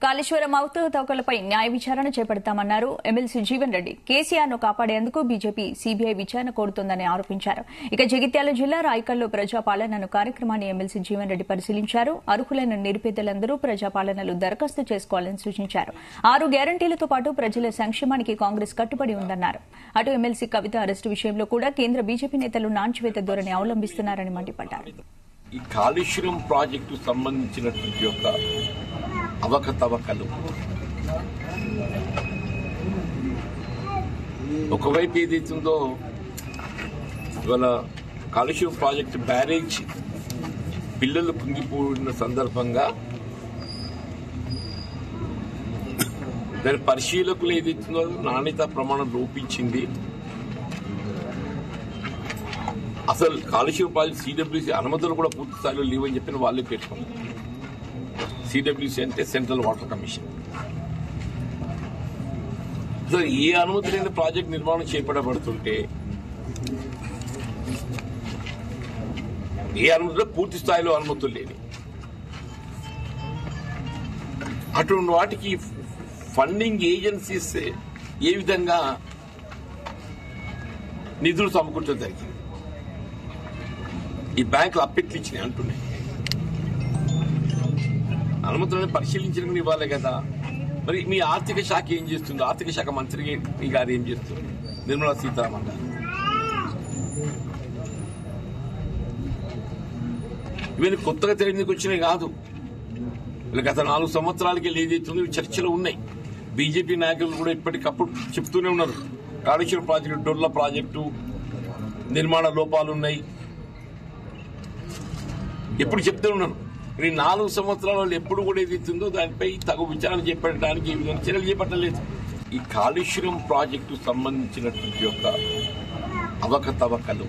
కాళేశ్వరం అవకతవకలపై న్యాయ విచారణ చేపడతామన్నారు ఎమ్మెల్సీ జీవన్ రెడ్డి. కేసీఆర్ను కాపాడేందుకు బీజేపీ సీబీఐ విచారణ కోరుతోందని ఆరోపించారు. ఇక జగిత్యాల జిల్లా రాయకల్లో ప్రజాపాలనను కార్యక్రమాన్ని ఎమ్మెల్సీ జీవన్ రెడ్డి పరిశీలించారు. అర్హులైన నిరుపేదలందరూ ప్రజాపాలనలో దరఖాస్తు చేసుకోవాలని సూచించారు. 6 గ్యారంటీలతో పాటు ప్రజల సంక్షేమానికి కాంగ్రెస్ కట్టుబడి ఉందన్నారు. అటు ఎమ్మెల్సీ కవిత అరెస్టు విషయంలో కూడా కేంద్ర బీజేపీ నేతలు నాంచివేత ధోరణి అవలంబిస్తున్నారని మండిపడ్డారు. ఈ కాళేశ్వరం ప్రాజెక్టు సంబంధించినటువంటి యొక్క అవకతవకలు ఒకవైపు ఏదైతుందో ఇవాళ కాళేశ్వరం ప్రాజెక్టు బ్యారేజ్ పిల్లలు కుంగిపోయిన సందర్భంగా దాని పరిశీలకులు ఏదైతుందో నాణ్యత ప్రమాణం లోపించింది. అసలు కాళేశ్వరం ప్రాజెక్టు సిడబ్ల్యూసీ అనుమతులు కూడా పూర్తి స్థాయిలో లేవని చెప్పిన వాళ్ళే పేర్కొన్నారు. సిడబ్ల్యూసీ అంటే సెంట్రల్ వాటర్ కమిషన్. అసలు ఏ అనుమతి లేని ప్రాజెక్టు నిర్మాణం చేపట్టబడుతుంటే ఏ అనుమతులు పూర్తి స్థాయిలో అనుమతులు లేని అటువంటి వాటికి ఫండింగ్ ఏజెన్సీస్ ఏ విధంగా నిధులు సమకూర్చడం జరిగింది. ఈ బ్యాంకులు అప్పెట్లు ఇచ్చినాయి అంటున్నాయి. అనుమతులను పరిశీలించడానికి ఇవ్వాలి కదా. మరి మీ ఆర్థిక శాఖ ఏం చేస్తుంది? ఆర్థిక శాఖ మంత్రి గారు ఏం చేస్తుంది? నిర్మలా సీతారామన్ గారు. ఇవన్నీ కొత్తగా తెలియనికి వచ్చినాయి కాదు. గత 4 సంవత్సరాలకి ఏదైతుందో చర్చలు ఉన్నాయి. బీజేపీ నాయకులు కూడా ఇప్పటికప్పుడు చెప్తూనే ఉన్నారు. కాళేశ్వరం ప్రాజెక్టు, డొల్ల ప్రాజెక్టు నిర్మాణ లోపాలున్నాయి. ఎప్పుడు చెప్తూ ఉన్నాను. ఈ 4 సంవత్సరాలు ఎప్పుడు కూడా ఏదైతుందో దానిపై తగు విచారణ చేపట్టడానికి ఈ విధంగా చర్యలు చేపట్టలేదు. ఈ కాళేశ్వరం ప్రాజెక్టు సంబంధించినటువంటి యొక్క అవకతవకలు